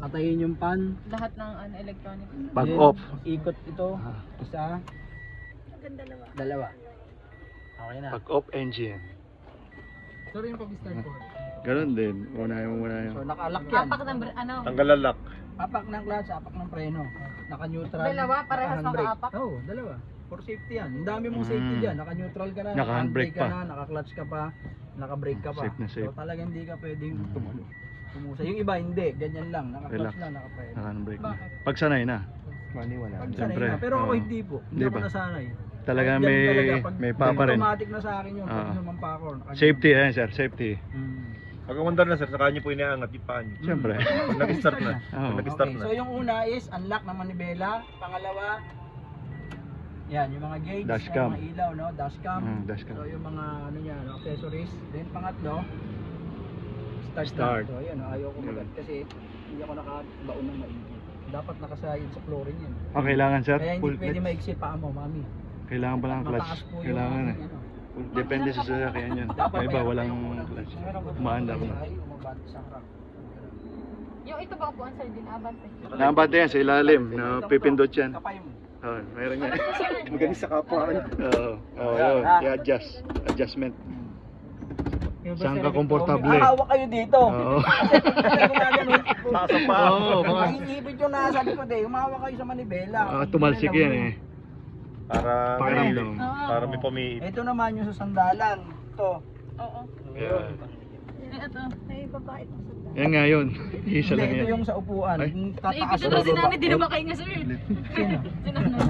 Patayin yung pan. Lahat ng electronic. Pag Then, off. Ikot ito. Isa. Dalawa. Okay na. Pag off engine. Sorry yung pag-start ko. Ganun din. Muna yung So naka-lock yan. Apak ng Tanggal ang lock. Apak ng clutch, apak ng preno. Naka-neutral. Dalawa, parehas naka-handbrake. naka-apak? Oo, dalawa. For safety yan. Ang dami mong safety dyan. Naka-neutral ka na, Naka-handbrake ka pa. na, naka-clutch ka pa, naka-brake ka pa. Safe na safe. So talagang hindi ka pwedeng tumusa. Yung iba hindi, ganyan lang. Naka-clutch Relax. lang, naka-preno. Naka-handbrake na. Pag sanay na. Maniwala. Pag sanay Siyempre, na. Pero ako oo. hindi po. Hindi Di ako ba? nasanay. Talaga Kahit ganun talaga, may pag papa rin. automatic na sa akin yun. Pag Oo. sumampa ako. Safety yan sir, safety. Pag umandar na sir, saka nyo po inaangat yung paa nyo. Siyempre. Pag nag-start na. Oo. Pag nag-start Okay, na. so yung una is unlock ng manibela. Pangalawa, yan, yung mga gauge, Dashcam. yung mga ilaw, no? Dashcam. Dashcam. So yung mga ano niya, no? Accessories. Then pangatlo, start. Start. So ayun, ayaw ko magad kasi hindi ako nakabaon ng maigi. Dapat nakasayad sa flooring yan. Kailangan sir, Kaya hindi full pwede clutch. maiksi paa mo, mami. Kailangan pala ng clutch. Mataas po yung Kailangan eh. ano. Depende sa sasakyan yan. Dapat May iba meron walang kayong unang- clutch. meron ka po Umaandar unang na. ay, umabante sa harap. Yung ito ba po ang sir din abante? Nakabante yan sa ilalim. Na pipindot yan. Kapay mo. Oh, mayroon nga. Magaling sa kapwa. Oo. Oo, yun. I-adjust. Adjustment. Yung Saan basta ka komportable? hawak kayo dito. Oo. Kasi gumagano. Taas ang paa. Oo, baka Ang iniipit yung nasa likod eh. Umawak kayo sa manibela. tumalsik yan eh. Para Pakiramdam. para may pumiit. Ito naman yung sa sandalan. Ito. Oo. Yeah. Ito. Ay, babae itong sandal. Yan nga yun. Isa lang Hindi, ito yan. yung sa upuan. Ay. Yung tataas Naipit na na si baba. nanay, di na makain nga sir. Sino? Si nanay.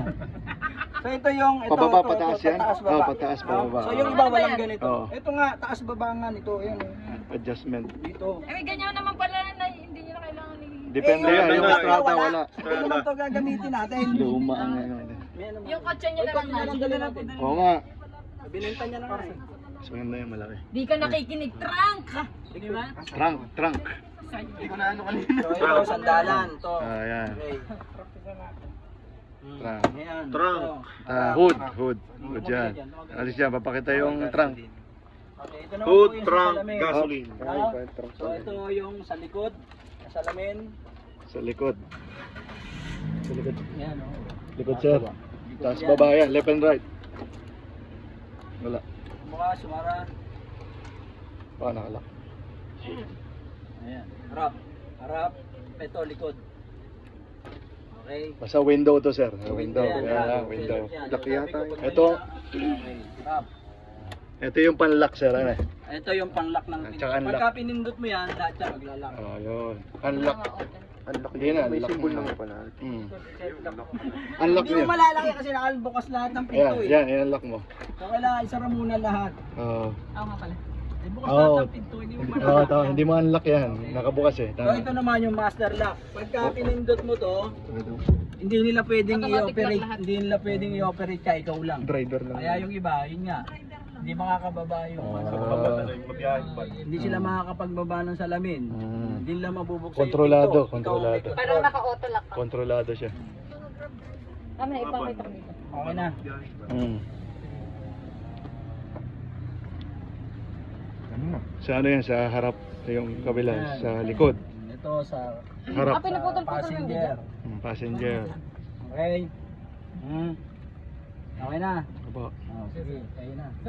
So ito yung ito, Pababa, ito, pataas ito, yan? Pataas, Oo, baba. pataas, pababa. So yung Ano iba ba walang yan? ganito. Oo. Ito nga, taas baba nga nito. Ayan eh. Adjustment. Dito. Eh, may ganyan naman pala na hindi nyo na kailangan ni... Depende Eh, yan. Yung wala, strata wala. Hindi naman ito gagamitin natin. Luma ang ano. Yung kotse nyo na lang na. dali natin. Oo nga. Binenta niya na nga eh. Mas maganda yung malaki. Di ka nakikinig. Trunk! Di ba? Trunk, trunk. Hindi ko na ano kanina. So ito, sandalan. Ito. Ayan. Okay. Trunk. Ayan. Trunk. ito. Hood, hood. Hood yan. Alis dyan, papakita yung trunk. Okay, ito naman Food, po yung sa trunk, salamin. gasoline. Ano? So ito yung sa likod, sa salamin. Sa likod. Sa likod. Ayan o. Likod sir. Tapos baba yan, left and right. Wala. Mukha, sumara. Baka nakalak. Ayan. Harap. Harap. Ito, likod. Okay. Basta window to sir. Window. Ayan, Yan, window. Yan, Lock yung yata. sabi ko, pag Ito, Okay. Harap. ito yung panlock sir. Ano? Ito yung pang-lock ng pinto. Tsaka unlock. Pagka pinindot mo yan, lahat yan maglalak. Oh, yun. Unlock. Unlock Hindi na, May unlock symbol na. lang pala. Unlock Hindi mo niya. malalaki kasi nakabukas lahat ng pinto Ayan, eh. yan, i-unlock mo. So kailangan isara muna lahat. Oo. Oo nga pala. Eh, bukas Oo. lahat ng pinto, hindi mo Oo, malalaki. hindi mo unlock yan. Nakabukas eh. So Tama. ito naman yung master lock. Pagka pinindot mo to, hindi nila pwedeng Automatic i-operate, lock lahat. hindi nila pwedeng i-operate ka ikaw lang. Driver lang. Kaya yung iba, yun nga, hindi makakababa yung hindi sila makakapagbaba ng salamin. Hindi nila mabubuksan Kontrolado, yung pinto. kontrolado. Ikaw ang may Parang naka-auto lock ka. Kontrolado siya. Tama na, ipakita ko dito. Okay na. Sa ano yan? Sa harap. Yung kabila. Yan. Sa likod. Ito sa Harap. Pinuputol-putol yung passenger. Passenger. Okay. Okay na. Aba. Oh, sige, ayun na.